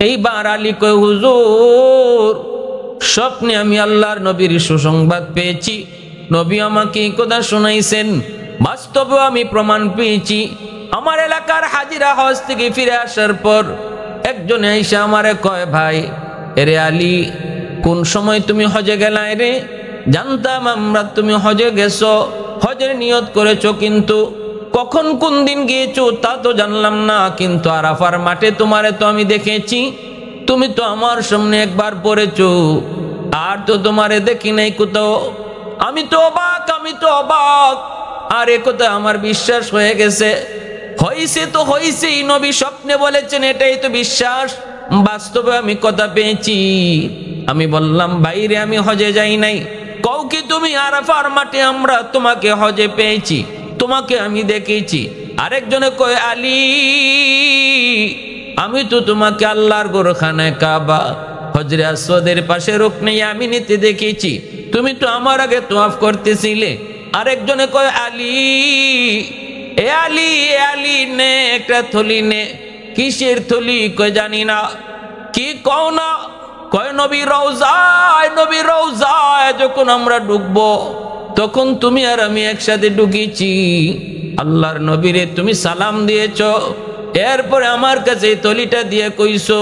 এইবার আলী কয়, হুজুর স্বপ্নে আমি আল্লাহর নবীর সুসংবাদ পেয়েছি, নবী আমাকে এই কথা শোনাইছেন, বাস্তবে আমি প্রমাণ পেয়েছি। আমার এলাকার হাজিরা হজ থেকে ফিরে আসার পর একজন এসে আমারে কয়, ভাই এরে আলী, কোন সময় তুমি হজে গেলাই রে? জানতাম আমরা তুমি হজে গেছো, হজের নিয়ত করেছো, কিন্তু কখন কোন দিন গিয়েছো তা তো জানলাম না। কিন্তু আরাফার মাঠে তোমারে তো আমি দেখেছি, তুমি তো আমার সামনে একবার পড়েছো, আর তো তোমারে দেখি নাই কোথাও। আমি তো অবাক, আমি তো অবাক। আর এ কথা আমার বিশ্বাস হয়ে গেছে। হইছে তো হইছেই, নবী স্বপ্নে বলেছেন, এটাই তো বিশ্বাস। বাস্তবে আমি কথা পেয়েছি। আমি বললাম, বাইরে আমি হজে যাই নাই। কও কি তুমি? আরাফার মাঠে আমরা তোমাকে হজে পেয়েছি, তোমাকে আমি দেখেছি। আরেকজনে কয়, আলী আমি তো তোমাকে আল্লাহর গোরখানায় কাবা হজরে আসওয়াদের পাশে রুকনে ইয়ামিনিতে দেখেছি, তুমি তো আমার আগে তওয়াফ করতেছিলে। আরেকজনে কয়, আলী এ আলী, এ আলী নে একটা থলি নে। কিসের থলি? কয় জানি না। কি কও না? কয় নবী রওজায়, নবী রওজায় যখন আমরা ঢুকবো তখন তুমি আর আমি একসাথে ঢুকেছি। আল্লাহর নবীরে তুমি সালাম দিয়েছো, এরপরে আমার কাছে থলিটা দিয়ে কইছো,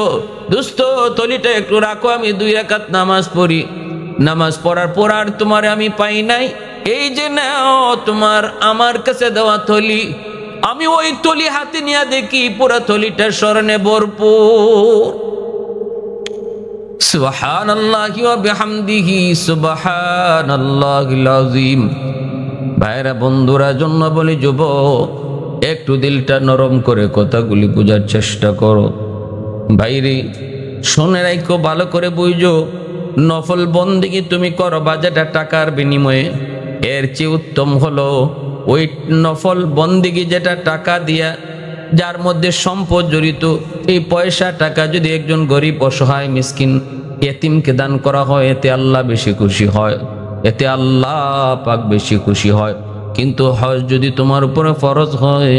দোস্ত থলিটা একটু রাখো, আমি 2 রাকাত নামাজ পড়ি। নামাজ পড়ার পর আর তোমার আমি পাই নাই, এই যে নাও তোমার আমার কাছে দেওয়া থলি। আমি ওই থলি হাতে নিয়ে দেখি পুরো থলিটা স্বর্ণে ভরপুর। সুবহানাল্লাহি ওয়া বিহামদিহি সুবহানাল্লাহিল আযীম। ভাইরা বন্ধুরা, জন্য বলি যুবক, একটু দিলটা নরম করে কথাগুলি বোঝার চেষ্টা করো। ভাইরে শুনে রাখো, ভালো করে বুঝো, নফল বন্দেগী তুমি করবা যেটা টাকার বিনিময়ে, এর চেয়ে উত্তম হলো ওই নফল বন্দেগী যেটা টাকা দিয়া, যার মধ্যে সম্পদ জড়িত। এই পয়সা টাকা যদি একজন গরিব অসহায় মিসকিন এতিমকে দান করা হয়, এতে আল্লাহ বেশি খুশি হয়, এতে আল্লাহ পাক বেশি খুশি হয়। কিন্তু হজ যদি তোমার উপরে ফরজ হয়,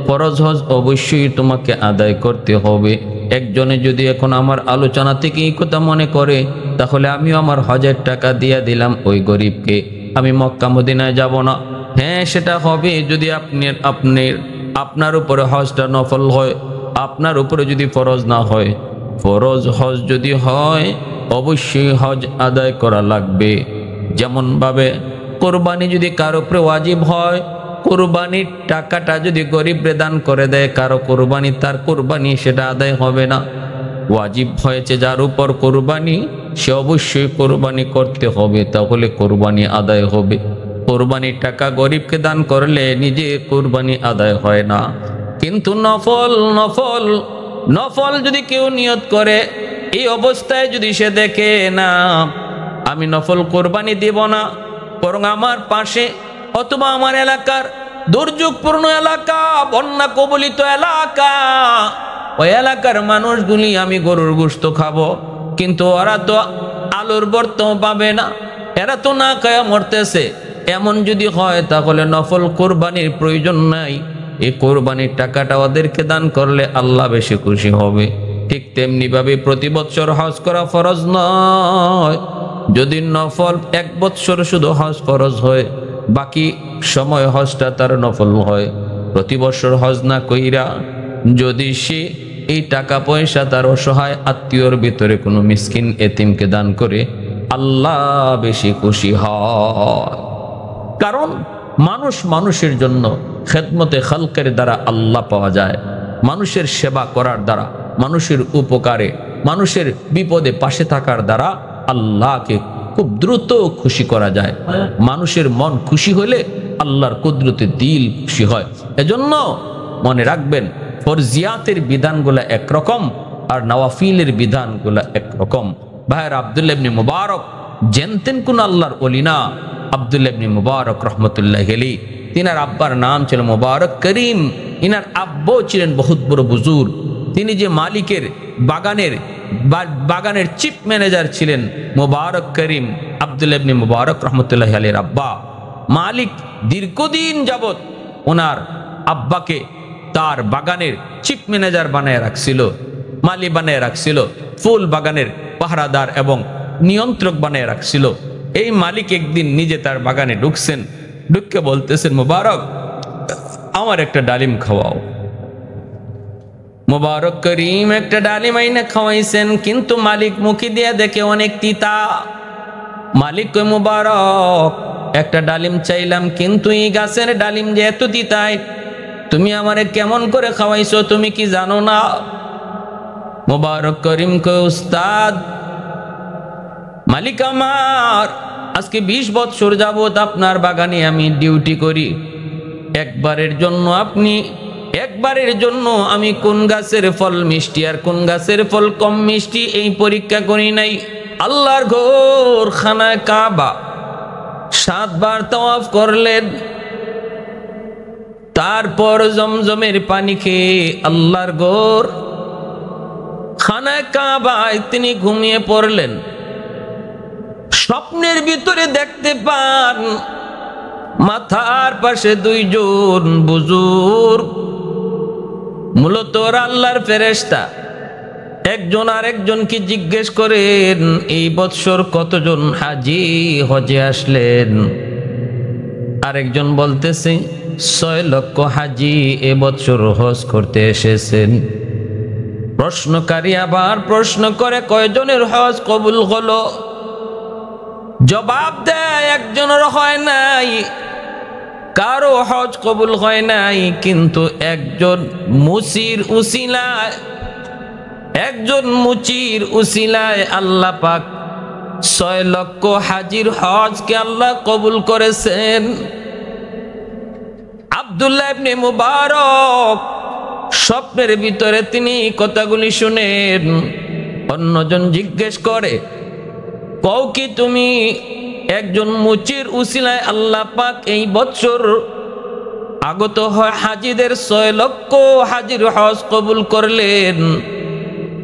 ফরজ হজ অবশ্যই তোমাকে আদায় করতে হবে। একজনে যদি এখন আমার আলোচনা থেকে এই কথা মনে করে, তাহলে আমিও আমার হজের টাকা দিয়ে দিলাম ওই গরিবকে, আমি মক্কা মদিনায় যাব না। হ্যাঁ, সেটা হবে যদি আপনার উপরে হজটা নফল হয়, আপনার উপরে যদি ফরজ না হয়। ফরজ হজ যদি হয়, অবশ্যই হজ আদায় করা লাগবে। যেমন ভাবে কোরবানি যদি কারো উপরে ওয়াজিব হয়, কোরবানির টাকাটা যদি গরিবরে দান করে দেয় কারো কোরবানি, তার কোরবানি সেটা আদায় হবে না। ওয়াজিব হয়েছে যার উপর কোরবানি, সে অবশ্যই কোরবানি করতে হবে, তাহলে কোরবানি আদায় হবে। কোরবানির টাকা গরিবকে দান করলে নিজে কোরবানি আদায় হয় না। কিন্তু নফল নফল নফল যদি কেউ নিয়ত করে, এই অবস্থায় যদি সে দেখে না আমি নফল কোরবানি দেব না, বরং আমার পাশে অথবা আমার এলাকার দুর্যোগপূর্ণ এলাকা, বন্যা কবলিত এলাকা, ওই এলাকার মানুষগুলি আমি গরুর গোশত খাবো, কিন্তু ওরা তো আলোর বর্ত পাবে না, এরা তো না খায়া মরতেছে, এমন যদি হয় তাহলে নফল কোরবানির প্রয়োজন নাই। এই কোরবানির টাকাটা ওদেরকে দান করলে আল্লাহ বেশি খুশি হবে। ঠিক তেমনি ভাবে প্রতি বছর হজ করা ফরজ নয়। যদি নফল 1 বছর শুধু হজ ফরজ হয়, বাকি সময় হজটা তার নফল হয়। প্রতি বছর হজ না কইরা যদি সে এই টাকা পয়সা তার অসহায় আত্মীয়র ভিতরে কোনো মিসকিন এতিমকে দান করে, আল্লাহ বেশি খুশি হয়। কারণ মানুষ মানুষের জন্য খেদমতে খালকের দ্বারা আল্লাহ পাওয়া যায়। মানুষের সেবা করার দ্বারা, মানুষের উপকারে, মানুষের বিপদে পাশে থাকার দ্বারা আল্লাহকে খুব দ্রুত খুশি করা যায়। মানুষের মন খুশি হলে আল্লাহর কুদরতে দিল খুশি হয়। এজন্য মনে রাখবেন, ফরজিয়াতের বিধানগুলো একরকম আর নওয়াফিলের বিধানগুলো একরকম। ভাইয়ের আব্দুল্লাহ ইবনে মুবারক জানতেন কোন আল্লাহর ওলি না। আব্দুল্লাহ ইবনে মুবারক রহমতুল্লাহ আলাইহি, তিনার আব্বার নাম ছিল মুবারক করিম। ইনার আব্বু ছিলেন বহুত বড় বুজুর্গ। তিনি যে মালিকের বাগানের চিফ ম্যানেজার ছিলেন মুবারক করিম। আব্দুল্লাহ ইবনে মুবারক রহমতুল্লাহ আলাইহির আব্বা মালিক দীর্ঘদিন যাবত ওনার আব্বাকে তার বাগানের চিফ ম্যানেজার বানায় রাখছিল। মালি বানিয়ে রাখছিল, ফুল বাগানের পাহারাদার এবং নিয়ন্ত্রক বানিয়ে রাখছিল। এই মালিক একদিন নিজে তার বাগানে ঢুকছেন, ঢুকে বলতেছেন, মুবারক আমার একটা ডালিম খাওয়াও। মুবারক করিম একটা ডালিম আইনা খাওয়াইছেন, কিন্তু মালিক মুখে দিয়ে দেখে অনেক তিতা। মালিক কই, মুবারক একটা ডালিম চাইলাম, কিন্তু এই গাছের ডালিম যে এত তিতায়, তুমি আমারে কেমন করে খাওয়াইছো, তুমি কি জানো না? মুবারক করিম কই, উস্তাদ মালিক আমার আজকে 20 বছর যাবত আপনার বাগানে আমি ডিউটি করি। একবারের জন্য আমি কোন গাছের ফল মিষ্টি আর কোন গাছের ফল কম মিষ্টি এই পরীক্ষা করি নাই। আল্লাহর ঘর খানায় কাবা 7 বার তাওয়াফ করলেন, তারপর জমজমের পানি খেয়ে আল্লাহর ঘর খানায় কাবায় তিনি ঘুমিয়ে পড়লেন। স্বপ্নের ভিতরে দেখতে পান মাথার পাশে 2 জন বুজুর্গ, মূলত আল্লাহর ফেরেশতা। একজন আরেকজনকে জিজ্ঞেস করেন, এই বৎসর কতজন হাজি হজে আসলেন? আরেকজন বলতেছে 6 লক্ষ হাজি এ বৎসর হজ করতে এসেছেন। প্রশ্নকারী আবার প্রশ্ন করে, কয়জনের হজ কবুল হলো? জবাব দেয়, একজনের হয় নাই, কারো হজ কবুল হয় নাই, কিন্তু একজন মুচির উসিলায় আল্লাহ পাক 6 লক্ষ হাজির হজকে আল্লাহ কবুল করেছেন। আব্দুল্লাহ ইবনে মুবারক স্বপ্নের ভিতরে তিনি কথাগুলি শুনেন। অন্যজন জিজ্ঞেস করে, কও কি তুমি একজন মুচির উসিলায় আল্লাহ পাক এই বছর আগত হয় হাজিদের 6 লক্ষ হাজির হজ কবুল করলেন,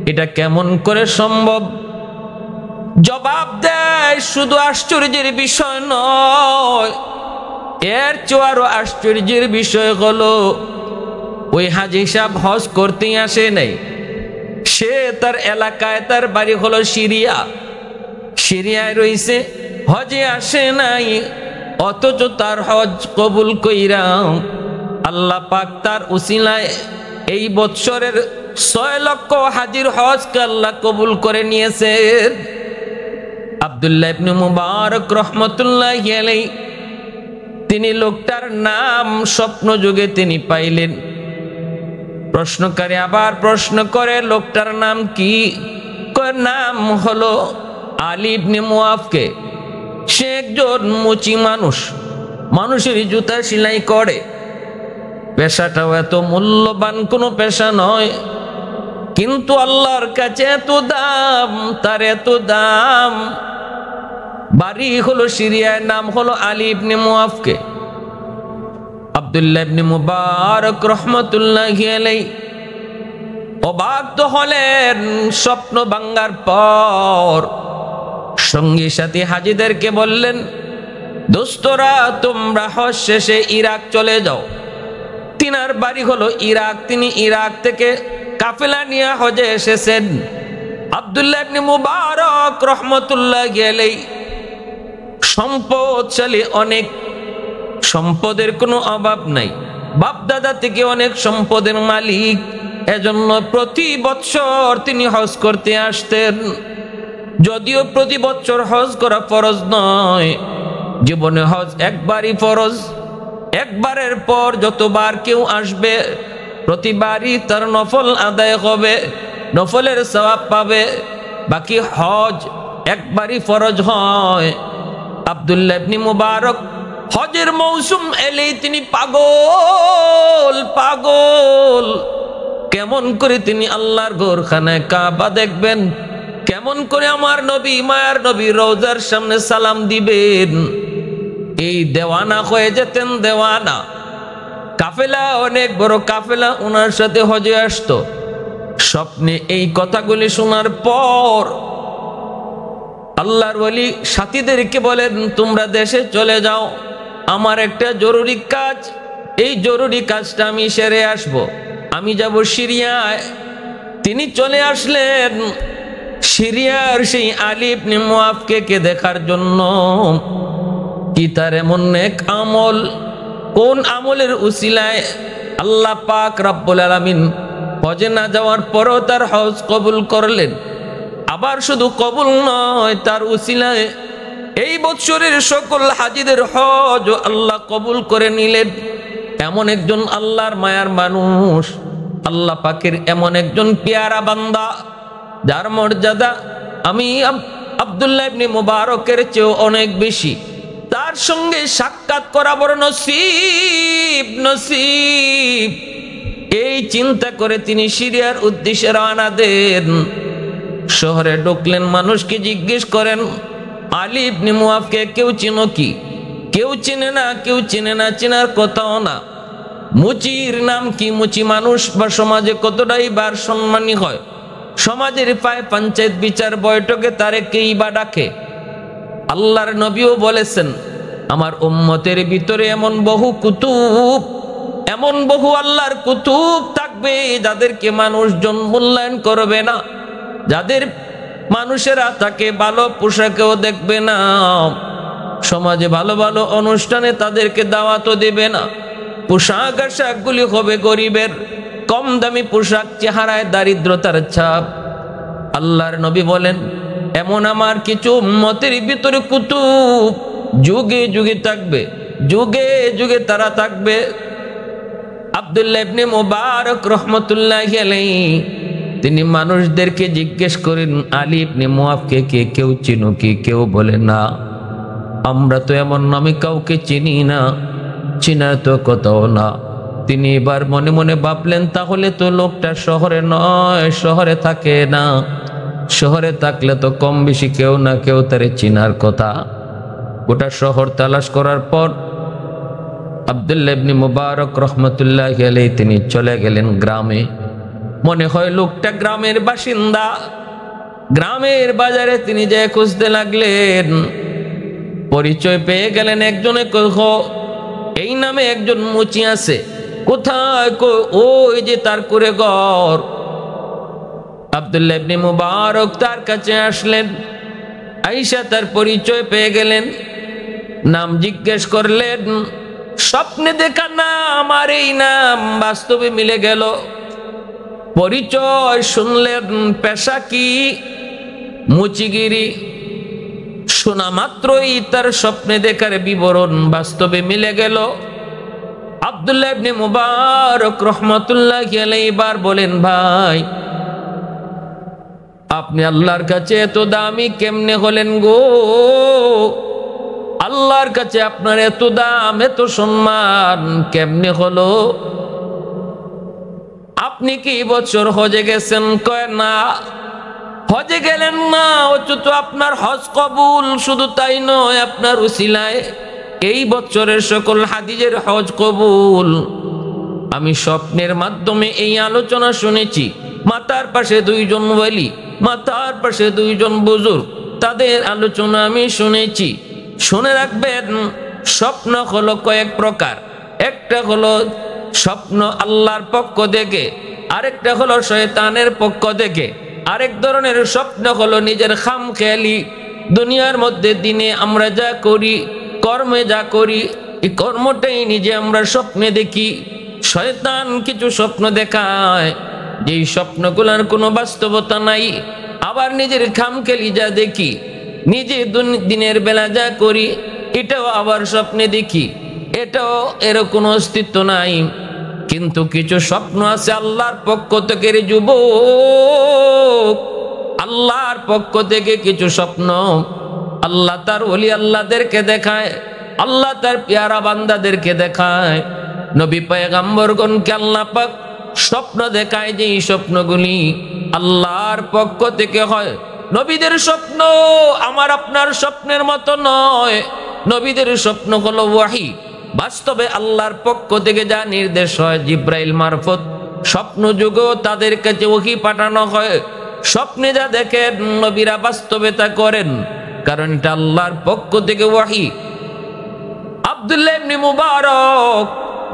এটা কেমন করে সম্ভব? জবাব দেয়, শুধু আশ্চর্যের বিষয় নয়, এর চেয়ে আরো আশ্চর্যের বিষয় হলো ওই হাজি সাহেব হজ করতেই আসে নাই। সে তার এলাকায়, তার বাড়ি হলো সিরিয়ায় রয়েছে, হজে আসে নাই, অথচ তার হজ কবুল কইরা আল্লাহ পাক তার উসিলায় এই বৎসরের 6 লক্ষ হাজির হজকে আল্লাহ কবুল করে নিয়েছেন। আব্দুল্লাহ ইবনে মুবারক রহমতুল্লাহি আলাইহি তিনি লোকটার নাম স্বপ্ন যুগে তিনি পাইলেন। প্রশ্নকারী আবার প্রশ্ন করে, লোকটার নাম কি? নাম হলো আলী ইবনে মুআফকে। সে একজন মুচি মানুষের জুতা সেলাই করে। পেশাটাও এত মূল্যবান কোনো পেশা নয়, কিন্তু আল্লাহর কাছে এত দাম, তার এত দাম। বাড়ি হলো সিরিয়ার, নাম হলো আলী ইবনে মুআফকে। আব্দুল্লাহ ইবনে মুবারক রহমতুল্লাহি আলাইহি অবাক তো হলেন। স্বপ্ন ভাঙ্গার পর সঙ্গী সাথী হাজিদেরকে বললেন, দোস্তরা তোমরা হজ শেষে ইরাক চলে যাও। তিনার বাড়ি হলো ইরাক, তিনি ইরাক থেকে কাফেলা নিয়ে হজে এসেছেন। আব্দুল্লাহ ইবনে মুবারক রহমতুল্লাহি আলাইহি সম্পদশালী, অনেক সম্পদের কোনো অভাব নাই, বাপদাদা থেকে অনেক সম্পদের মালিক। এজন্য প্রতি বৎসর তিনি হজ করতে আসতেন। যদিও প্রতি বৎসর হজ করা ফরজ নয়, জীবনে হজ একবারই ফরজ। একবারের পর যতবার কেউ আসবে প্রতিবারই তার নফল আদায় হবে, নফলের সওয়াব পাবে। বাকি হজ একবারই ফরজ হয়। আব্দুল্লাহ ইবনে মুবারক হজের মৌসুম এলেই তিনি পাগল। কেমন করে তিনি আল্লাহর ঘরখানায় কাবা দেখবেন, কেমন করে আমার নবী, মায়ার নবী রওজার সামনে সালাম দিবেন, এই দেওয়ানা হয়ে যেতেন। দেওয়ানা কাফেলা, অনেক বড় কাফেলা ওনার সাথে হজে আসতো। স্বপ্নে এই কথাগুলি শোনার পর আল্লাহর ওলি সাথীদেরকে বলেন, তোমরা দেশে চলে যাও, আমার একটা জরুরি কাজ, এই জরুরি কাজটা আমি সেরে আসব। আমি যাব সিরিয়ায়। তিনি চলে আসলেন সিরিয়ার সেই আলী ইবনে মুআফকে দেখার জন্য। কি তার এমন নেক আমল, কোন আমলের উসিলায় আল্লাহ পাক রব্বুল আলামিন হজে না যাওয়ার পরও তার হজ কবুল করলেন। আবার শুধু কবুল নয়, তার উসিলায় এই বছরের সকল হাজিদের হজ আল্লাহ কবুল করে নিলেন। এমন একজন আল্লাহর মায়ার মানুষ, আল্লাহ পাকের এমন একজন পেয়ারা বান্দা, যার মর্যাদা আমি আব্দুল্লাহ ইবনে মুবারকের চেয়েও অনেক বেশি। তার সঙ্গে সাক্ষাৎ করা বড় নসিব নসিব। এই চিন্তা করে তিনি সিরিয়ার উদ্দেশ্যে রওনা দেন। শহরে ঢুকলেন, মানুষকে জিজ্ঞেস করেন আলী ইবনে মুআফকে কেউ চিনো কি? কেউ চিনে না, কেউ চিনে না, চেনার কথাও না। মুচির নাম কি? মুচি মানুষ বা সমাজে কতটাই বার সম্মানী হয়, সমাজের পায় পঞ্চায়েত বিচার বৈঠকে তারে কেই বা ডাকে। আল্লাহর নবীও বলেছেন আমার উম্মতের ভিতরে এমন বহু কুতুব, এমন বহু আল্লাহর কুতুব থাকবে যাদেরকে মানুষজন মূল্যায়ন করবে না, যাদের মানুষেরা তাকে ভালো পোশাকেও দেখবে না, সমাজে ভালো ভালো অনুষ্ঠানে তাদেরকে দাওয়াতও দেবে না। পোশাক আশাকগুলি হবে গরিবের, কম দামি পোশাক, চেহারায় দারিদ্রতার ছাপ। আল্লাহর নবী বলেন এমন আমার কিছু উম্মতের ভিতরে কুতুব যুগে যুগে থাকবে, যুগে যুগে তারা থাকবে। আব্দুল্লাহ ইবনে মুবারক রাহমাতুল্লাহি আলাইহি তিনি মানুষদেরকে জিজ্ঞেস করেন আলী ইবনে মুআফকে কে কেউ চিনো কি? কেউ বলে না, আমরা তো এমন নামে কাউকে চিনি না, চিনার তো কোথাও না। তিনি এবার মনে মনে ভাবলেন তাহলে তো লোকটা শহরে নয়, শহরে থাকে না। শহরে থাকলে তো কম বেশি কেউ না কেউ তারে চিনার কথা। গোটা শহর তালাশ করার পর আব্দুল্লাহ ইবনে মুবারক রাহমাতুল্লাহি আলাইহি তিনি চলে গেলেন গ্রামে। মনে হয় লোকটা গ্রামের বাসিন্দা। গ্রামের বাজারে তিনি যে খুঁজতে লাগলেন, পরিচয় পেয়ে গেলেন একজনে। এই নামে একজন মুচি আছে, কোথায়? ওই যে তার করে ঘর। আব্দুল্লাহ ইবনে মুবারক তার কাছে আসলেন, আয়েশা তার পরিচয় পেয়ে গেলেন, নাম জিজ্ঞেস করলেন। স্বপ্নে দেখা নাম আর এই নাম বাস্তবে মিলে গেল। পরিচয় শুনলেন, পেশা কি? মুচিগিরি। শোনা মাত্রই তার স্বপ্নে দেখার বিবরণ বাস্তবে মিলে গেল। আব্দুল্লাহ ইবনে মুবারক রাহমাতুল্লাহি আলাইহি এবার বলেন ভাই আপনি আল্লাহর কাছে এত দামি কেমনে হলেন গো? আল্লাহর কাছে আপনার এত দাম, এত সম্মান কেমনে হলো? আপনি কি বছর হজে গেছেন? কয় না, হজে গেলেন না, অথচ আপনার হজ কবুল। শুধু তাই নয়, আপনার উসিলায় এই বছরের সকল হাদিজের হজ কবুল। আমি স্বপ্নের মাধ্যমে এই আলোচনা শুনেছি। মাতার পাশে দুইজন ওয়ালি, মাতার পাশে দুইজন বুজুর্গ, তাদের আলোচনা আমি শুনেছি। শুনে রাখবেন, স্বপ্ন হলো কয়েক প্রকার। একটা হলো স্বপ্ন আল্লাহর পক্ষ থেকে, আরেকটা হলো শয়তানের পক্ষ থেকে, আরেক ধরনের স্বপ্ন হলো নিজের খামখেয়ালি। দুনিয়ার মধ্যে দিনে আমরা যা করি, কর্মে যা করি, এই কর্মটাই নিজে আমরা স্বপ্নে দেখি। শয়তান কিছু স্বপ্ন দেখায়, যেই স্বপ্নগুলোর কোনো বাস্তবতা নাই। আবার নিজের খামখেয়ালি যা দেখি, নিজে দিনের বেলা যা করি, এটাও আবার স্বপ্নে দেখি, এটাও এর কোনো অস্তিত্ব নাই। কিন্তু কিছু স্বপ্ন আছে আল্লাহর পক্ষ থেকে। রে যুবক, আল্লাহর পক্ষ থেকে কিছু স্বপ্ন আল্লাহ তার ওলি আল্লাহদেরকে দেখায়, আল্লাহ তার পেয়ারা বান্দাদেরকে দেখায়। নবী পয়গম্বরগণকে আল্লাহ পাক স্বপ্ন দেখায়, যে এই স্বপ্নগুলি আল্লাহর পক্ষ থেকে হয়। নবীদের স্বপ্ন আমার আপনার স্বপ্নের মতো নয়। নবীদের স্বপ্ন হলো ওয়াহি, বাস্তবে আল্লাহর পক্ষ থেকে যা নির্দেশ হয় জিব্রাইল মারফত। স্বপ্ন যুগেও তাদের কাছে ওহী পাঠানো হয়। স্বপ্নে যা দেখেন নবীরা বাস্তবে তা করেন, কারণ এটা আল্লাহর পক্ষ থেকে ওয়াহি। আব্দুল্লাহ ইবনে মুবারক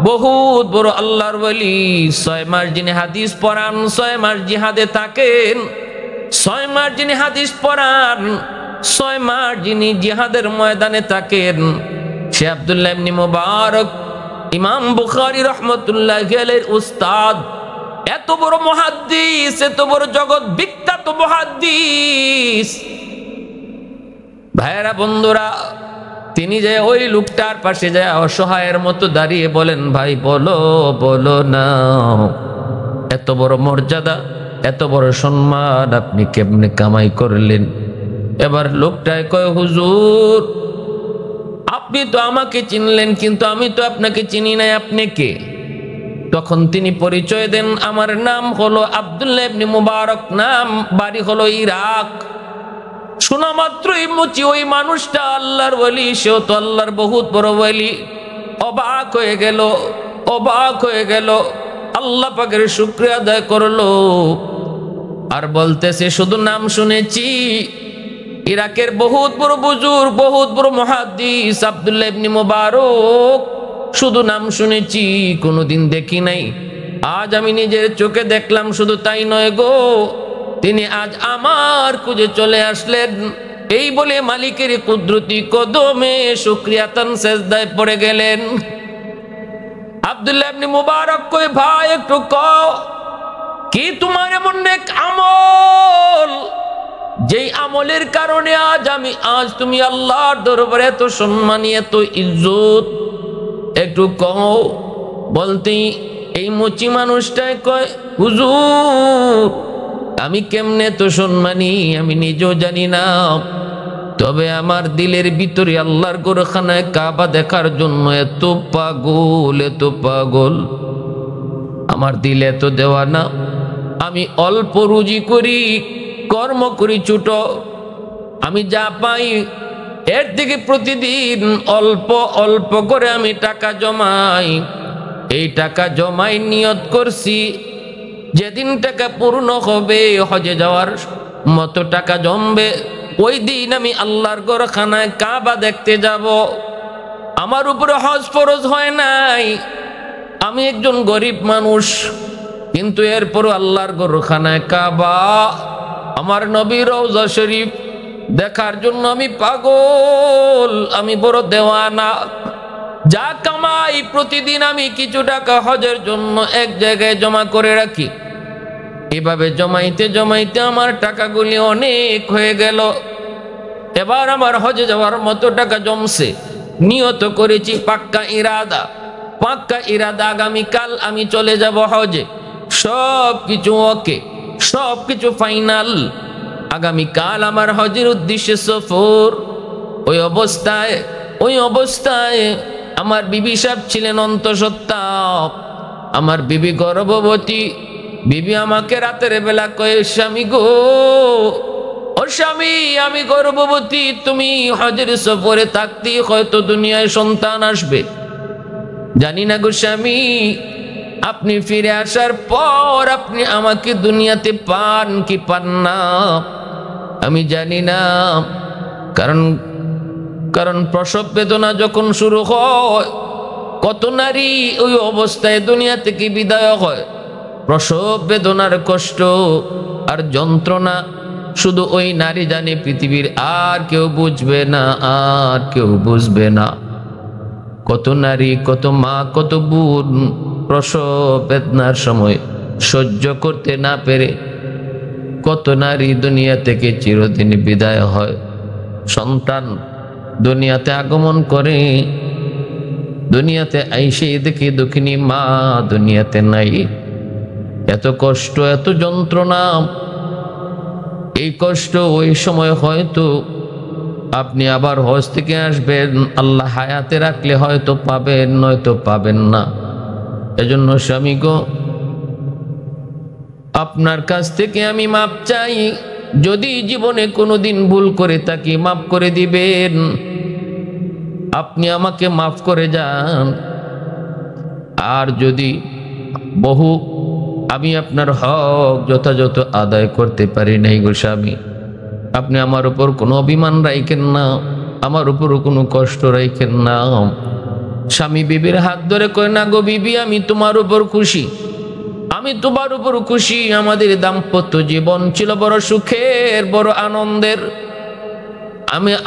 বহুত বড় আল্লাহর ওলি, 6 মাস যিনি হাদিস পড়ান, 6 মাস জিহাদে থাকেন, 6 মাস যিনি হাদিস পড়ান, 6 মাস যিনি জিহাদের ময়দানে থাকেন, সে আব্দুল্লাহ ইবনে মুবারক, ইমাম বুখারী রাহমাতুল্লাহি আলাইহির উস্তাদ। এত বড় মুহাদ্দিস, এত বড় জগৎ বিখ্যাত মুহাদ্দিস। ভাইরা বন্ধুরা, তিনি যে ওই লোকটার পাশে যায় অসহায়ের মতো দাঁড়িয়ে বলেন, ভাই বলো বলো না, এত বড় মর্যাদা, এত বড় সম্মান আপনি কেমনে কামাই করলেন? এবার লোকটায় কয়, হুজুর আপনি তো আমাকে চিনলেন, কিন্তু আমি তো আপনাকে চিনি নাই, আপনি কে? তখন তিনি পরিচয় দেন, আমার নাম হলো আব্দুল্লাহ ইবনে মুবারক, নাম, বাড়ি হলো ইরাক। শোনা মাত্রই মুচি ওই মানুষটা আল্লাহর ওলি, সেও তো আল্লাহর বহুত বড় ওলি। অবাক হয়ে গেল, অবাক হয়ে গেল, আল্লাহ পাকের শুকরিয়া আদায় করলো। আর বলতেছে, শুধু নাম শুনেছি, ইরাকের বহুত বড় বুজুর্গ, বহুত বড় মুহাদ্দিস আব্দুল্লাহ ইবনে মুবারক, শুধু নাম শুনেছি, কোনোদিন দেখি নাই। আজ আমি নিজের চোখে দেখলাম। শুধু তাই নয় গো, তিনি আজ আমার খুঁজে চলে আসলেন। এই বলে মালিকের কুদরতি কদমে শুকরিয়াতান সেজদায় পড়ে গেলেন। আব্দুল্লাহ ইবনে মুবারক কই, ভাই একটু কও, কি তোমার এমন নেক আমল, যেই আমলের কারণে আজ তুমি আল্লাহর দরবারে এত সম্মানী, এত ইজ্জত, একটু কও। বলতেই এই মুচি মানুষটাই কয়, হুজুর আমি কেমনে তো সম্মানী আমি নিজেও জানি না, তবে আমার দিলের ভিতরে আল্লাহর ঘরখানায় কাবা দেখার জন্য এত পাগল, এত পাগল, আমার দিল এত দেওয়ানা। আমি অল্প রুজি করি, কর্ম করি ছোট, আমি যা পাই এর থেকে প্রতিদিন অল্প অল্প করে আমি টাকা জমাই। এই টাকা জমাই নিয়ত করছি, যেদিন টাকা পূর্ণ হবে, হজে যাওয়ার মতো টাকা জমবে, ওই দিন আমি আল্লাহর ঘরখানায় কাবা দেখতে যাব। আমার উপরে হজ ফরজ হয় নাই, আমি একজন গরিব মানুষ, কিন্তু এরপরও আল্লাহর ঘরখানায় কাবা, আমার নবীর রওজা শরীফ দেখার জন্য আমি পাগল, আমি বড় দেওয়ানা। যা কামাই প্রতিদিন আমি কিছু টাকা হজের জন্য এক জায়গায় জমা করে রাখি। এভাবে জমাইতে জমাইতে আমার টাকাগুলি অনেক হয়ে গেল। এবার আমার হজে যাওয়ার মতো টাকা জমছে। নিয়ত করেছি, পাক্কা ইরাদা, আগামীকাল আমি চলে যাব হজে। সব কিছু ওকে, সব কিছু ফাইনাল। আগামীকাল আমার হজের উদ্দেশ্যে সফর। ওই অবস্থায় আমার বিবি সাহেব ছিলেন অন্তঃসত্ত্বা। আমার বিবি গর্ভবতী। বিবি আমাকে রাতের বেলা কয়ে, স্বামী গো, ও স্বামী আমি গর্ভবতী, তুমি হজের সফরে থাকতেই হয়তো দুনিয়ায় সন্তান আসবে। জানি না গো স্বামী, আপনি ফিরে আসার পর আপনি আমাকে দুনিয়াতে পান কি পান না আমি জানি না। কারণ প্রসব বেদনা যখন শুরু হয়, কত নারী ওই অবস্থায় দুনিয়া থেকে বিদায় হয়। প্রসব বেদনার কষ্ট আর যন্ত্রণা শুধু ওই নারী জানে, পৃথিবীর আর কেউ বুঝবে না, আর কেউ বুঝবে না। কত নারী, কত মা, কত বোন প্রসব বেদনার সময় সহ্য করতে না পেরে কত নারী দুনিয়া থেকে চিরদিন বিদায় হয়। সন্তান দুনিয়াতে আগমন করে, দুনিয়াতে আইসে দেখি দুঃখিনী মা দুনিয়াতে নাই। এত কষ্ট, এত যন্ত্রণা। এই কষ্ট ওই সময় হয়তো আপনি আবার হজ থেকে আসবেন, আল্লাহ হায়াতে রাখলে হয়তো পাবেন, নয়তো পাবেন না। এজন্য স্বামী গো, আপনার কাছ থেকে আমি মাপ চাই। যদি জীবনে কোনোদিন ভুল করে থাকি, মাফ করে দিবেন। আপনি আমাকে মাফ করে যান। আর যদি আমি আপনার হক যথাযথ আদায় করতে পারি নাই গো স্বামী, আপনি আমার উপর কোনো অভিমান রাখেন না, আমার উপর কোনো কষ্ট রাখেন না। স্বামী বিবির হাত ধরে কয়, না গো বিবি, আমি তোমার উপর খুশি, আমি তোমার উপর খুশি। আমাদের দাম্পত্য জীবন ছিল বড় সুখের, বড় আনন্দের।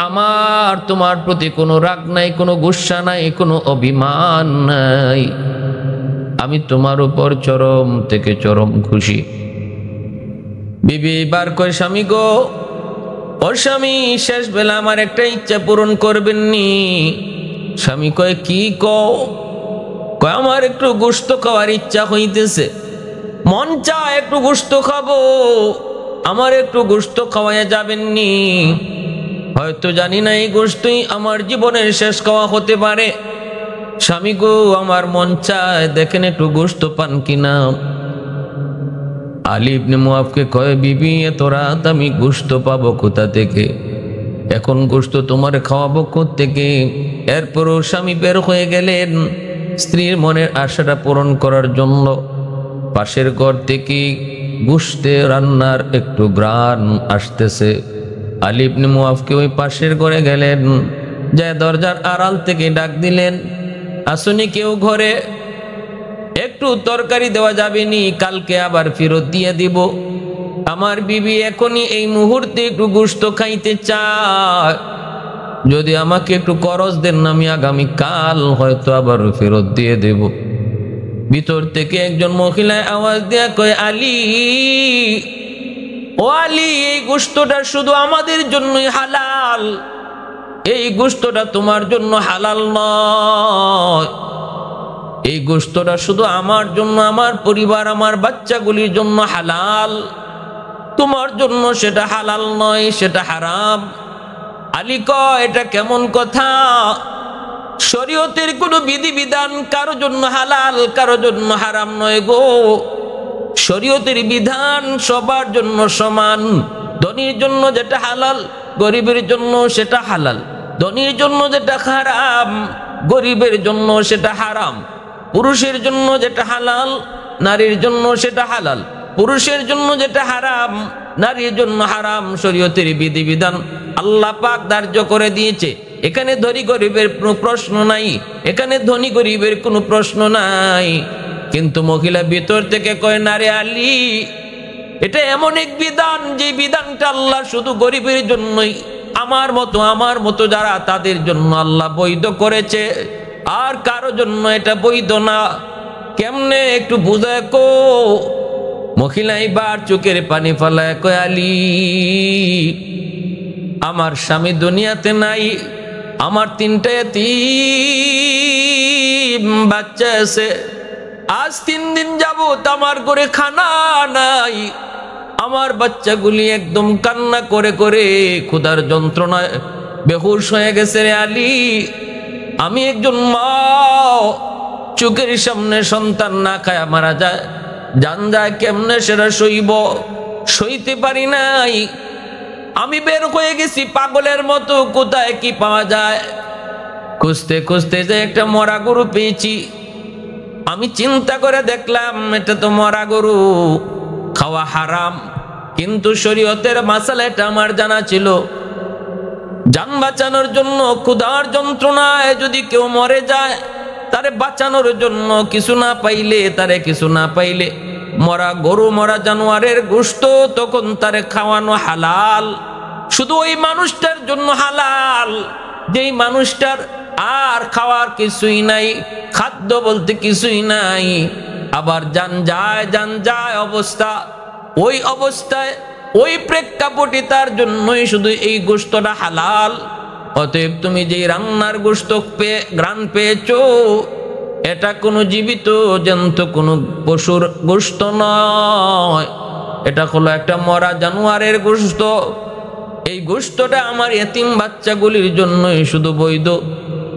আমার তোমার প্রতি কোনো রাগ নাই, কোনো গুসা নাই, কোনো অভিমান নাই। আমি তোমার উপর চরম থেকে চরম খুশি। বিবি বার কয়, স্বামী গো, ও স্বামী, শেষ বেলা আমার একটা ইচ্ছা পূরণ করবেন নি? স্বামী কয়, কি কও? কয়, আমার একটু গোশত খাওয়ার ইচ্ছা হইতেছে, মন চায় একটু গোশত খাবো, আমার একটু গোশত খাওয়াইয়া যাবেন নি? হয়তো জানি না এই গোশতই আমার জীবনের শেষ খাওয়া হতে পারে। স্বামী গো, আমার মন চায়, দেখেন একটু গোশত পান কিনা। আলী ইবনে মুআফকে কয়, বিবি, এত রাত আমি গোশত পাবো কোথা থেকে? এখন গোশত তোমার খাওয়াবো কোত্থেকে? এরপরও স্বামী বের হয়ে গেলেন স্ত্রীর মনের আশাটা পূরণ করার জন্য। পাশের ঘর থেকে গোশতে রান্নার একটু ঘ্রাণ আসতেছে। আলী ইবনে মুআফকে ওই পাশের ঘরে গেলেন, যায় দরজার আড়াল থেকে ডাক দিলেন, আসুনি কেউ ঘরে? একটু তরকারি দেওয়া যাবে নি, কালকে আবার ফেরত দিয়ে দিব। আমার বিবি এখনই এই মুহূর্তে একটু গোশত খাইতে চায়, যদি আমাকে একটু করজ দেন, আমি আগামী কাল হয়তো আবার ফেরত দিয়ে দেব। ভিতর থেকে একজন মহিলা আওয়াজ দেয়া কয়, আলী, ও আলী, এই গোশতটা শুধু আমাদের জন্যই হালাল, এই গোশতটা তোমার জন্য হালাল নয়। এই গোশতটা শুধু আমার জন্য, আমার পরিবার, আমার বাচ্চাগুলির জন্য হালাল, তোমার জন্য সেটা হালাল নয়, সেটা হারাম। আলী কয়, এটা কেমন কথা? শরীয়তের কোনো বিধিবিধান কারো জন্য হালাল, কারো জন্য হারাম নয় গো। শরীয়তের বিধান সবার জন্য সমান। ধনীর জন্য যেটা হালাল, গরিবের জন্য সেটা হালাল। ধনীর জন্য যেটা হারাম, গরিবের জন্য সেটা হারাম। পুরুষের জন্য যেটা হালাল, নারীর জন্য সেটা হালাল। পুরুষের জন্য যেটা হারাম, নারীর জন্য হারাম। শরীয়তের বিধিবিধান আল্লাহ পাক ধার্য করে দিয়েছে। এখানে ধনী গরিবের কোনো প্রশ্ন নাই, এখানে ধনী গরিবের কোনো প্রশ্ন নাই। কিন্তু মহিলা ভিতর থেকে কয়, না রে আলী, এটা এমন এক বিধান, যে বিধানটা আল্লাহ শুধু গরিবের জন্যই, আমার মতো যারা, তাদের জন্য আল্লাহ বৈধ করেছে, আর কারো জন্য এটা বৈধ না। কেমনে একটু বুঝায় কো? মহিলা এবার চোখের পানি ফেলায় কয়, আলী, আমার স্বামী দুনিয়াতে নাই, আমার 3টা এতিম বাচ্চা আছে। আজ 3 দিন যাবত আমার ঘরে খানা নাই। আমার বাচ্চাগুলি একদম কান্না করে করে ক্ষুধার যন্ত্রণায় বেহুশ হয়ে গেছে রে আলী। আমি একজন মা, চোখের সামনে সন্তান না খায়া মারা যায়, জান যায় কেমনে সেটা সইতে পারি নাই। আমি বের হয়ে গেছি পাগলের মতো, কোথায় কি পাওয়া যায়। খুঁজতে খুঁজতে যে একটা মরা গরু পেয়েছি। আমি চিন্তা করে দেখলাম, এটা তো মরা গরু, খাওয়া হারাম। কিন্তু শরীয়তের মাসালা এটা আমার জানা ছিল। জান বাঁচানোর জন্য, ক্ষুধার যন্ত্রণায় যদি কেউ মরে যায়, তারে বাঁচানোর জন্য কিছু না পাইলে মরা গরু, মরা জানোয়ারের গোশত তখন তারে খাওয়ানো হালাল। শুধু ওই মানুষটার জন্য হালাল, যেই মানুষটার আর খাওয়ার কিছুই নাই, খাদ্য বলতে কিছুই নাই। আবার জান যায় অবস্থা, ওই অবস্থায়, ওই প্রেক্ষাপটে তার জন্যই শুধু এই গোশতটা হালাল। অতএব তুমি যেই রান্নার গোশত ঘ্রাণ পেয়েছো, এটা কোনো জীবিত জন্তু, কোনো পশুর গোশত নয়, এটা হলো একটা মরা জানোয়ারের গোশত। এই গোশতটা আমার এতিম বাচ্চাগুলির জন্যই শুধু বৈধ,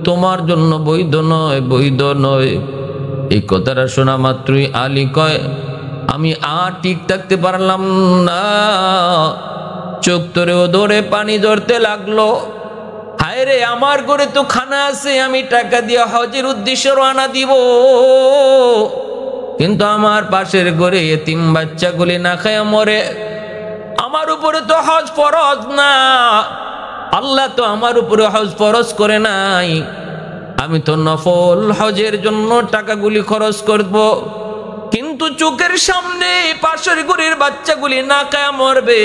তোমার জন্য বৈধ নয়। এই কথাটা শোনা মাত্রই আলী কয়, আমি আর ঠিক থাকতে পারলাম না, চোখ তরেও ধরে পানি ধরতে লাগলো। হায় রে, আমার ঘরে তো খানা আছে, আমি টাকা দিয়ে হজের উদ্দেশ্যে রওনা দিব, কিন্তু আমার পাশের ঘরে এতিম বাচ্চাগুলি না খায়া মরে। আমার উপরে তো হজ ফরজ না, আল্লাহ তো আমার উপরে হজ ফরজ করে নাই। আমি তো নফল হজের জন্য টাকাগুলি খরচ করব, কিন্তু চোখের সামনে পাশের ঘরের বাচ্চাগুলি না খায়া মরবে।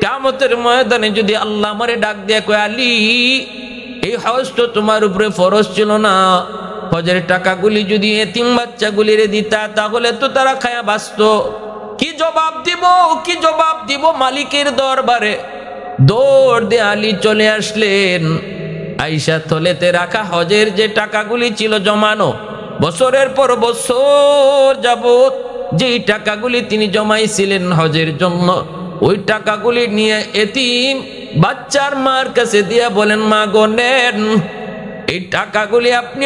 কিয়ামতের ময়দানে যদি আল্লাহ আমারে ডাক দিয়ে কয়, আলী এই হজ তো তোমার উপরে ফরজ ছিল না, হজের টাকাগুলি যদি এতিম বাচ্চাগুলিরে দিতা তাহলে তো তারা খায়া বাঁচত। কি জবাব দিব, কি জবাব দিব মালিকের দরবারে? দৌড় দিয়ে আলী চলে আসলেন। আয়েশা থলেতে রাখা হজের যে টাকাগুলি ছিল জমানো, বছরের পর বছর যাবত যেই টাকাগুলি তিনি জমাইছিলেন হজের জন্য, ওই টাকাগুলি নিয়ে এতিম বাচ্চার মার কাছে দিয়া বলেন, মা গো নেন, এই টাকাগুলি আপনি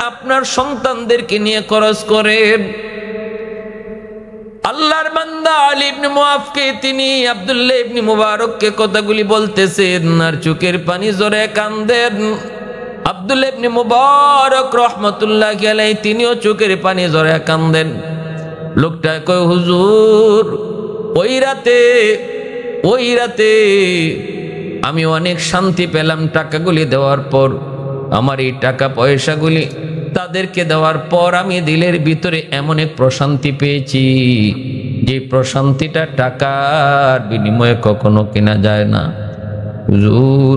আপনার সন্তানদেরকে নিয়ে খরচ করেন। আল্লাহর বান্দা আলী ইবনে মুআফকে তিনি আব্দুল্লাহ ইবনে মুবারককে কথাগুলি বলতেছেন আর চোখের পানি জোরে কান্দেন। আব্দুল্লাহ ইবনে মুবারক রাহমাতুল্লাহি আলাইহি তিনিও চোখের পানি জোরে কান্দেন। লোকটা কয়, হুজুর ওই রাতে আমি অনেক শান্তি পেলাম টাকাগুলি দেওয়ার পর। আমার এই টাকা পয়সাগুলি তাদেরকে দেওয়ার পর আমি দিলের ভিতরে এমন এক প্রশান্তি পেয়েছি যে প্রশান্তিটা টাকার বিনিময়ে কখনো কেনা যায় না। হুজুর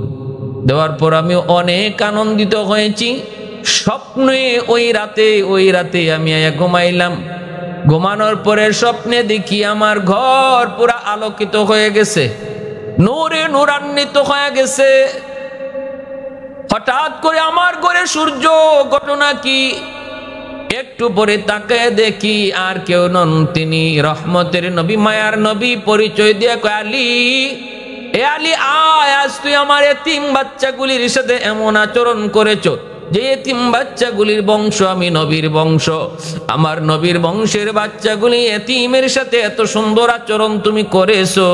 দেওয়ার পর আমি অনেক আনন্দিত হয়েছি। স্বপ্নে ওই রাতে আমি ঘুমাইলাম, ঘুমানোর পরে স্বপ্নে দেখি আমার ঘর পুরা আলোকিত হয়ে গেছে, নূরে নূরান্বিত হয়ে গেছে। হঠাৎ করে আমার ঘরে সূর্য, ঘটনা কি? একটু পরে তাকায় দেখি আর কেউ নন, তিনি রহমতের নবী, মায়ার নবী। পরিচয় দিয়ে কয়, আলী এ আলী আয়, আজ তুই আমার এতিম বাচ্চাগুলির সাথে এমন আচরণ করেছো যে এতিম বাচ্চাগুলির বংশ আমি নবীর বংশ, আমার নবীর বংশের বাচ্চাগুলি এতিমের সাথে এত সুন্দর আচরণ তুমি করেছো।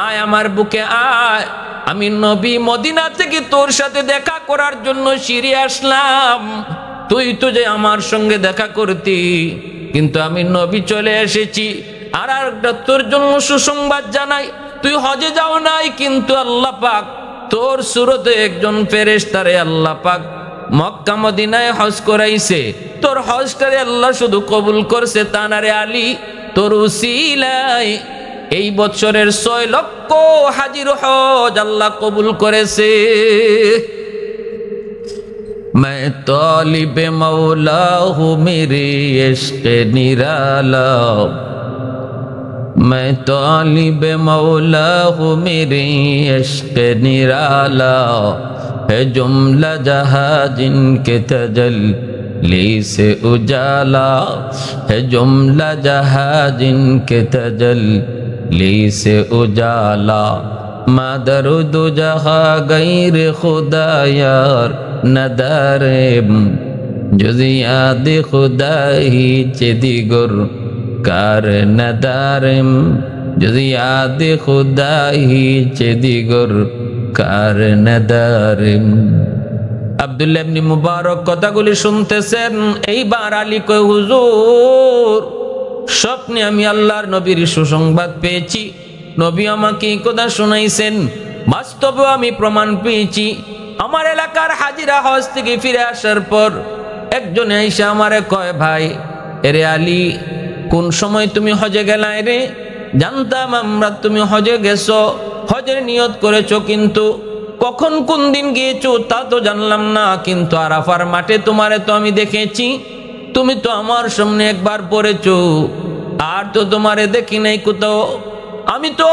আয় আমার বুকে আয়, আমি নবী মদিনা থেকে তোর সাথে দেখা করার জন্য সিঁড়ি আসলাম। তুই তো যে আমার সঙ্গে দেখা করতি, কিন্তু আমি নবী চলে এসেছি। আর একটা তোর জন্য সুসংবাদ জানাই, তুই হজে যাও নাই, কিন্তু আল্লাহ পাক তোর সুরতে একজন ফেরেশতারে আল্লাহ পাক মক্কা মদিনায় হজ করাইছে। তোর হজটারে আল্লাহ শুধু কবুল করছে তা না রে আলী, তোর উসিলায় এই বছরের 6 লক্ষ হাজির হজ আল্লাহ কবুল করেছে। मैं तालिब मौला हूँ मेरे इश्क निराला, मैं तालिब मौला हूँ मेरे इश्क निराला, है जुमला जहाँ जिनके तजल्ली से उजाला, है जुमला जहाँ जिनके तजल्ली से उजाला, मादर दो जहाँ गैर खुदा यार नदारेम, जुज़ याद खुदा ही चेदिगुर कार नदारेम, जुज़ याद खुदा ही चेदिगुर कार नदारेम। আব্দুল্লাহ ইবনে মুবারক কথাগুলি শুনতেছেন। এইবার আলী কয়, হুজুর স্বপ্নে আমি আল্লাহর নবীর সুসংবাদ পেয়েছি, নবী আমাকে এই কথা শোনাইছেন, বাস্তবে আমি প্রমাণ পেয়েছি। আমার এলাকার হাজিরা হজ থেকে ফিরে আসার পর একজন এসে আমারে কয়, ভাই এরে আলী কোন সময় তুমি হজে গেলাই রে? জানতাম আমরা তুমি হজে গেছো, হজের নিয়ত করেছো, কিন্তু কখন কোন দিন গিয়েছো তা তো জানলাম না। কিন্তু আরাফার মাঠে তোমারে তো আমি দেখেছি, তুমি তো আমার সামনে একবার পড়েছো, আর তো তোমারে দেখি নাই কোথাও। আমি তো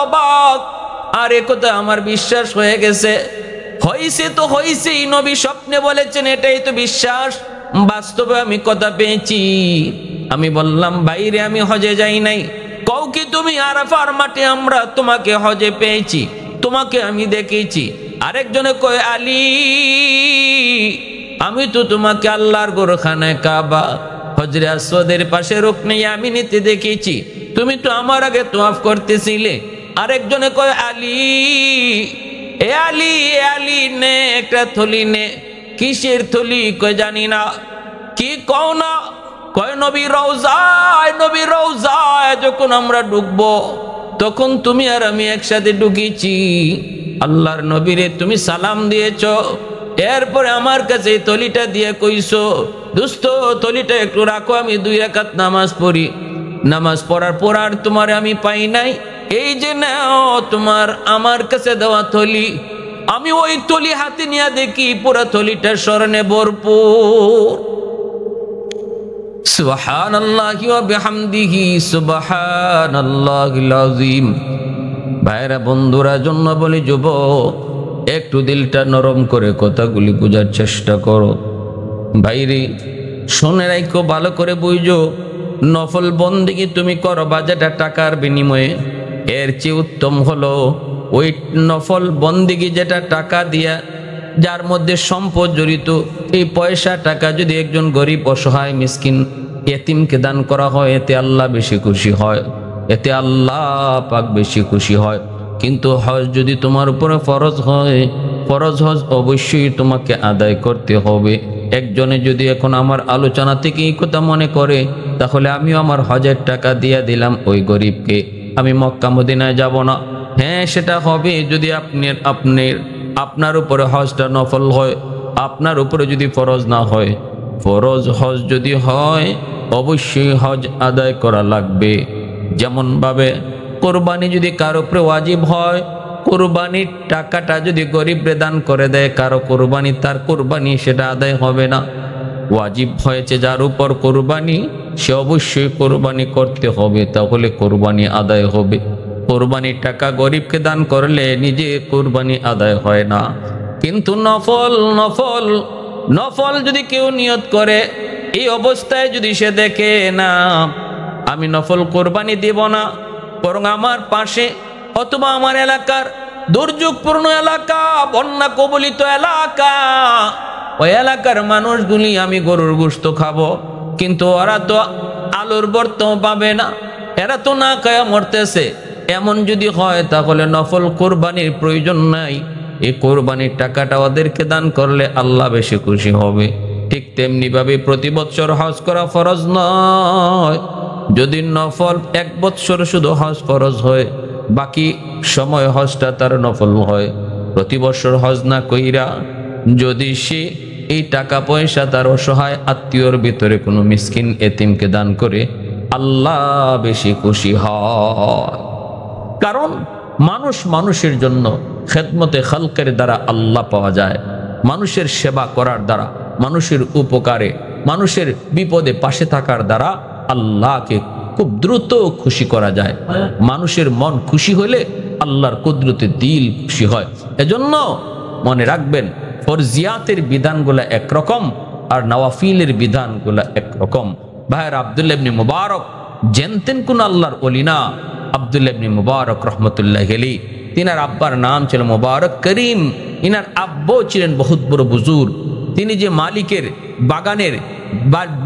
অবাক। আর এ কথা আমার বিশ্বাস হয়ে গেছে। হইছে তো হইছেই, নবী স্বপ্নে বলেছেন, এটাই তো বিশ্বাস। বাস্তবে আমি কথা পেয়েছি। আমি বললাম, বাইরে আমি হজে যাই নাই। কও কি তুমি? আরাফার মাঠে আমরা তোমাকে হজে পেয়েছি, তোমাকে আমি দেখেছি। আরেকজনে কয়, আলী আমি তো তোমাকে আল্লাহর গোরখানায় কাবা হজরে আসওয়াদের পাশে রুকনে ইয়ামিনিতে দেখেছি, তুমি তো আমার আগে তওয়াফ করতেছিলে। আরেকজনে কয়, আলী এ আলী এ আলী নে একটা থলি নে। কিসের থলি? কয় জানি না। কি কও না? কয় নবী রওজায় যখন আমরা ঢুকবো তখন তুমি আর আমি একসাথে ঢুকেছি। আল্লাহর নবীরে তুমি সালাম দিয়েছ, এরপরে আমার কাছে এই তলিটা দিয়ে কইছো, দোস্ত তলিটা একটু রাখো, আমি 2 রাকাত নামাজ পড়ি। নামাজ পড়ার পর আর তোমার আমি পাই নাই, এই যে নাও তোমার আমার কাছে দেওয়া থলি। আমি ওই থলি হাতে নিয়ে দেখি পুরা থলিটা স্মরণে ভরপুর। সুবহানাল্লাহি ওয়া বিহামদিহি সুবহানাল্লাহিল আযীম। ভাইরা বন্ধুরা জন্য বলি, যুবক একটু দিলটা নরম করে কথাগুলি বোঝার চেষ্টা করো। ভাইরে শুনে রাখো, ভালো করে বুঝো, নফল বন্দেগী তুমি করো যেটা টাকার বিনিময়ে, এর চেয়ে উত্তম হলো ওই নফল বন্দেগী যেটা টাকা দিয়া, যার মধ্যে সম্পদ জড়িত। এই পয়সা টাকা যদি একজন গরিব অসহায় মিসকিন এতিমকে দান করা হয়, এতে আল্লাহ বেশি খুশি হয়, এতে আল্লাহ পাক বেশি খুশি হয়। কিন্তু হজ যদি তোমার উপরে ফরজ হয়, ফরজ হজ অবশ্যই তোমাকে আদায় করতে হবে। একজনে যদি এখন আমার আলোচনা থেকে এই কথা মনে করে, তাহলে আমিও আমার হজের টাকা দিয়ে দিলাম ওই গরিবকে, আমি মক্কা মদিনায় যাব না। হ্যাঁ, সেটা হবে যদি আপনার উপরে হজটা নফল হয়, আপনার উপরে যদি ফরজ না হয়। ফরজ হজ যদি হয়, অবশ্যই হজ আদায় করা লাগবে। যেমন ভাবে কোরবানি যদি কারো উপরে ওয়াজিব হয়, কোরবানির টাকাটা যদি গরিবরে দান করে দেয় কারো কোরবানি, তার কোরবানি সেটা আদায় হবে না। ওয়াজিব হয়েছে যার উপর কোরবানি, সে অবশ্যই কোরবানি করতে হবে, তাহলে কোরবানি আদায় হবে। কোরবানির টাকা গরিবকে দান করলে নিজে কোরবানি আদায় হয় না। কিন্তু নফল নফল নফল যদি কেউ নিয়ত করে, এই অবস্থায় যদি সে দেখে না আমি নফল কোরবানি দেব না, বরং আমার পাশে অথবা আমার এলাকার দুর্যোগপূর্ণ এলাকা, বন্যা কবলিত এলাকা, ওই এলাকার মানুষগুলি আমি গরুর গোশত খাবো, কিন্তু ওরা তো আলোর বর্ত পাবে না, এরা তো না খায়া মরতেছে, এমন যদি হয় তাহলে নফল কোরবানির প্রয়োজন নাই। এই কোরবানির টাকাটা ওদেরকে দান করলে আল্লাহ বেশি খুশি হবে। ঠিক তেমনি ভাবে প্রতি বছর হজ করা ফরজ নয়। যদি নফল 1 বছর শুধু হজ ফরজ হয়, বাকি সময় হজটা তার নফল হয়। প্রতি বছর হজ না কইরা যদি সে এই টাকা পয়সা তার অসহায় আত্মীয়র ভিতরে কোনো মিসকিন এতিমকে দান করে, আল্লাহ বেশি খুশি হয়। কারণ মানুষ মানুষের জন্য খেদমতে খালকের দ্বারা আল্লাহ পাওয়া যায়। মানুষের সেবা করার দ্বারা, মানুষের উপকারে, মানুষের বিপদে পাশে থাকার দ্বারা আল্লাহকে খুব দ্রুত খুশি করা যায়। মানুষের মন খুশি হলে আল্লাহর কুদরতে দিল খুশি হয়। এজন্য মনে রাখবেন, ফরজিয়াতের বিধানগুলো একরকম আর নওয়াফিলের বিধানগুলো একরকম। ভাইয়ের আব্দুল্লাহ ইবনে মুবারক জানতেন কোন আল্লাহর ওলি না। আব্দুল্লাহ ইবনে মুবারক রহমতুল্লাহি আলাইহি, তিনার আব্বার নাম ছিল মুবারক করিম। ইনার আব্বু ছিলেন বহুত বড় বুজুর্গ। তিনি যে মালিকের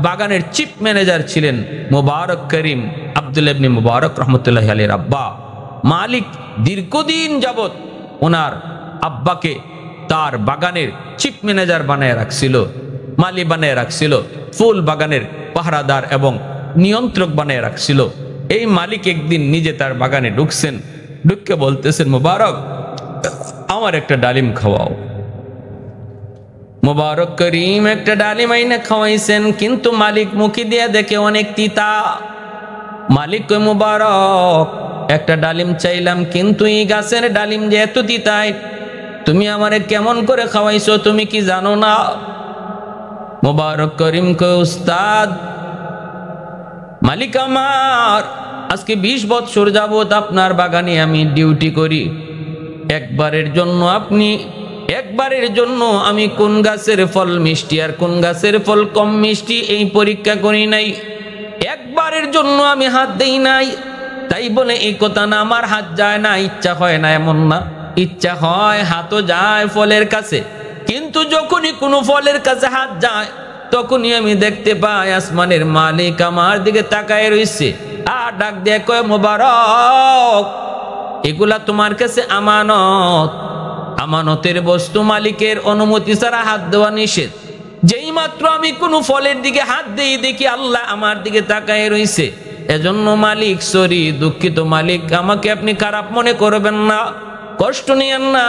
বাগানের চিফ ম্যানেজার ছিলেন মুবারক করিম। আব্দুল্লাহ ইবনে মুবারক রহমতুল্লাহি আলাইহির আব্বা মালিক দীর্ঘদিন যাবত ওনার আব্বাকে তার বাগানের চিফ ম্যানেজার বানায় রাখছিল, মালি বানায় রাখছিল, ফুল বাগানের পাহারাদার এবং নিয়ন্ত্রক বানায় রাখছিল। এই মালিক একদিন নিজে তার বাগানে ঢুকছেন, ঢুকে বলতেছেন, মুবারক আমার একটা ডালিম খাওয়াও। মুবারক করিম একটা ডালিম আইনা খাওয়াইছেন, কিন্তু মালিক মুখে দিয়ে দেখে অনেক তিতা। মালিক কই, মুবারক একটা ডালিম চাইলাম, কিন্তু এই গাছের ডালিম যে এত তিতাই, তুমি আমারে কেমন করে খাওয়াইছো, তুমি কি জানো না? মুবারক করিম কই, উস্তাদ মালিক আমার আজকে 20 বছর যাবত আপনার বাগানে আমি ডিউটি করি। একবারের জন্য আমি কোন গাছের ফল মিষ্টি আর কোন গাছের ফল কম মিষ্টি এই পরীক্ষা করি নাই। একবারের জন্য আমি হাত দেই নাই। তাই বলে এই কথা না আমার হাত যায় না, ইচ্ছা হয় না এমন না, ইচ্ছা হয়, হাতও যায় ফলের কাছে। কিন্তু যখনই কোনো ফলের কাছে হাত যায়, তখনই আমি দেখতে পাই আসমানের মালিক আমার দিকে তাকায় রইছে আর ডাক দিয়ে কয়, মুবারক এগুলা তোমার কাছে আমানত, আমানতের বস্তু, মালিকের অনুমতি ছাড়া হাত দেওয়া নিষেধ। যেই মাত্র আমি কোনো ফলের দিকে হাত দেই, দেখি আল্লাহ আমার দিকে তাকায় রইছে। এজন্য মালিক সরি, দুঃখিত মালিক, আমাকে আপনি খারাপ মনে করবেন না, কষ্ট নিয়েন না।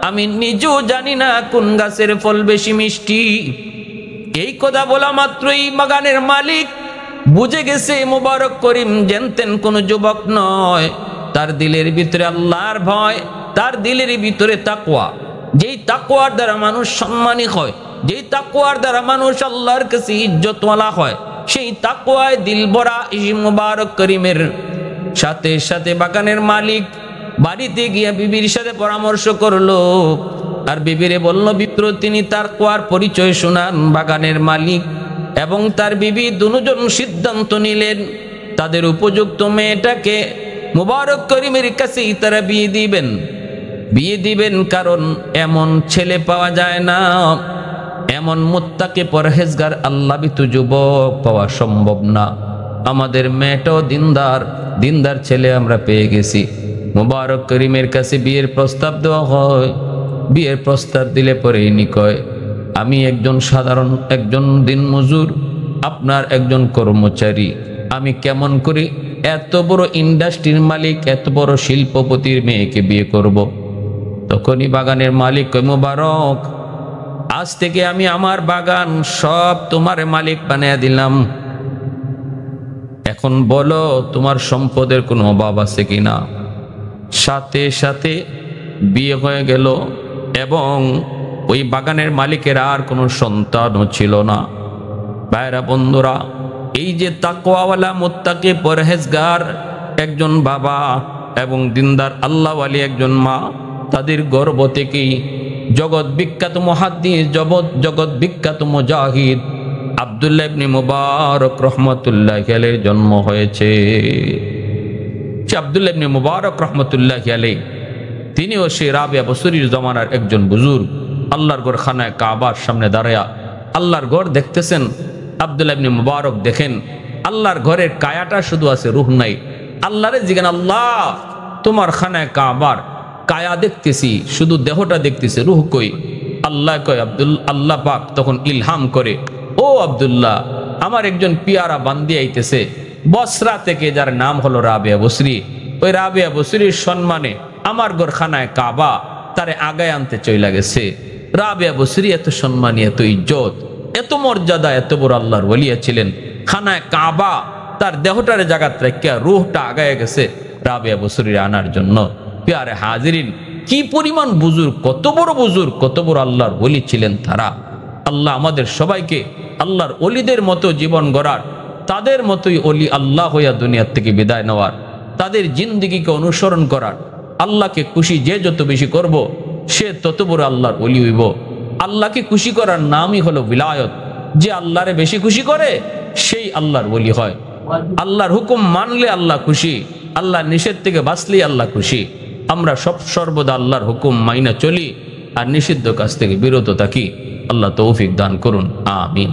আমি নিজেও জানি না কোন গাছের ফল বেশি মিষ্টি। এই কথা বলা মাত্রই বাগানের মালিক বুঝে গেছে মোবারক করিম জানতেন কোন যুবক নয়, তার দিলের ভিতরে আল্লাহর ভয়, তার দিলের ভিতরে তাকওয়া। যেই তাকওয়ার দ্বারা মানুষ সম্মানী হয়, যেই তাকওয়ার দ্বারা মানুষ আল্লাহর কাছে ইজ্জতওয়ালা হয়, সেই তাকওয়ায় দিল ভরা এই মোবারক করিমের। সাথে সাথে বাগানের মালিক বাড়িতে গিয়ে বিবির সাথে পরামর্শ করলো, আর বিবিরে বলল বিপ্র তিনি তার কোয়ার পরিচয় শোনান। বাগানের মালিক এবং তার বিবি দুজন সিদ্ধান্ত নিলেন তাদের উপযুক্ত মেয়েটাকে মুবারক করিমের কাছেই তারা বিয়ে দিবেন, কারণ এমন ছেলে পাওয়া যায় না, এমন মুত্তাকি পরহেজগার আল্লাহবিতু যুবক পাওয়া সম্ভব না। আমাদের মেয়েটাও দিনদার ছেলে আমরা পেয়ে গেছি। মুবারক করিমের কাছে বিয়ের প্রস্তাব দেওয়া হয়। বিয়ের প্রস্তাব দিলে পরে ইনি কয়, আমি সাধারণ একজন দিনমজুর, আপনার একজন কর্মচারী, আমি কেমন করে এত বড় ইন্ডাস্ট্রির মালিক, এত বড় শিল্পপতির মেয়েকে বিয়ে করব। তখনই বাগানের মালিক কয়, মুবারক আজ থেকে আমি আমার বাগান সব তোমার মালিক বানিয়ে দিলাম। এখন বলো তোমার সম্পদের কোনো অভাব আছে কিনা। সাথে সাথে বিয়ে হয়ে গেল এবং ওই বাগানের মালিকের আর কোনো সন্তানও ছিল না। ভাইরা বন্ধুরা, এই যে তাকওয়াওয়ালা মুত্তাকি পরহেজগার একজন বাবা এবং দিনদার আল্লাহওয়ালি একজন মা, তাদের গর্ভ থেকেই জগৎ বিখ্যাত মুহাদ্দিস, জগৎ বিখ্যাত মুজাহিদ আব্দুল্লাহ ইবনে মুবারক রহমাতুল্লাহি আলাইহির জন্ম হয়েছে। আব্দুল্লাহ ইবনে মুবারক রহমাতুল্লাহি আলাইহি তিনিও সেই রাবিয়া বসরির জমানার একজন বুজুর্গ। আল্লাহর ঘর খানায় কাবার সামনে দাঁড়ায়া আল্লাহর ঘর দেখতেছেন। আব্দুল্লাহ ইবনে মুবারক দেখেন আল্লাহর ঘরের কায়াটা শুধু আছে, রূহ নাই। আল্লাহরে জিজ্ঞেন, আল্লাহ তোমার খানায় কাবার কায়া দেখতেছি, শুধু দেহটা দেখতেছি, রূহ কই? আল্লাহ কয়, আল্লাহ পাক তখন ইলহাম করে, ও আব্দুল্লাহ, আমার একজন পিয়ারা বান্দি আইতেছে বসরা থেকে, যার নাম হলো রাবিয়া বসরি। ওই রাবিয়া বসরির সম্মানে আমার ঘরখানায় কাবা তারে আগায় আনতে চইলা গেছে। রাবিয়া বসরি এত সম্মানী, এত ইজ্জত, এত মর্যাদা, এত বড় আল্লাহর ওলিয়া ছিলেন। খানায় কাবা তার দেহটারে জাগাত রাখিয়া রূহটা আগায় গেছে রাবিয়া বসরির আনার জন্য। পিয়ারে হাজিরিন, কি পরিমাণ বুজুর্গ, কত বড় বুজুর্গ, কত বড় আল্লাহর ওলি ছিলেন তারা। আল্লাহ আমাদের সবাইকে আল্লাহর ওলিদের মতো জীবন গড়ার, তাদের মতোই ওলি আল্লাহ হইয়া দুনিয়ার থেকে বিদায় নেওয়ার, তাদের জিন্দেগিকে অনুসরণ করার। আল্লাহকে খুশি যে যত বেশি করব সে তত বড় আল্লাহর ওলি হইব। আল্লাহকে খুশি করার নামই হলো বিলায়ত। যে আল্লাহরে বেশি খুশি করে সেই আল্লাহর ওলি হয়। আল্লাহর হুকুম মানলে আল্লাহ খুশি, আল্লাহর নিষেধ থেকে বাঁচলেই আল্লাহ খুশি। আমরা সর্বদা আল্লাহর হুকুম মাইনা চলি আর নিষিদ্ধ কাজ থেকে বিরত থাকি। আল্লাহ তৌফিক দান করুন, আমিন।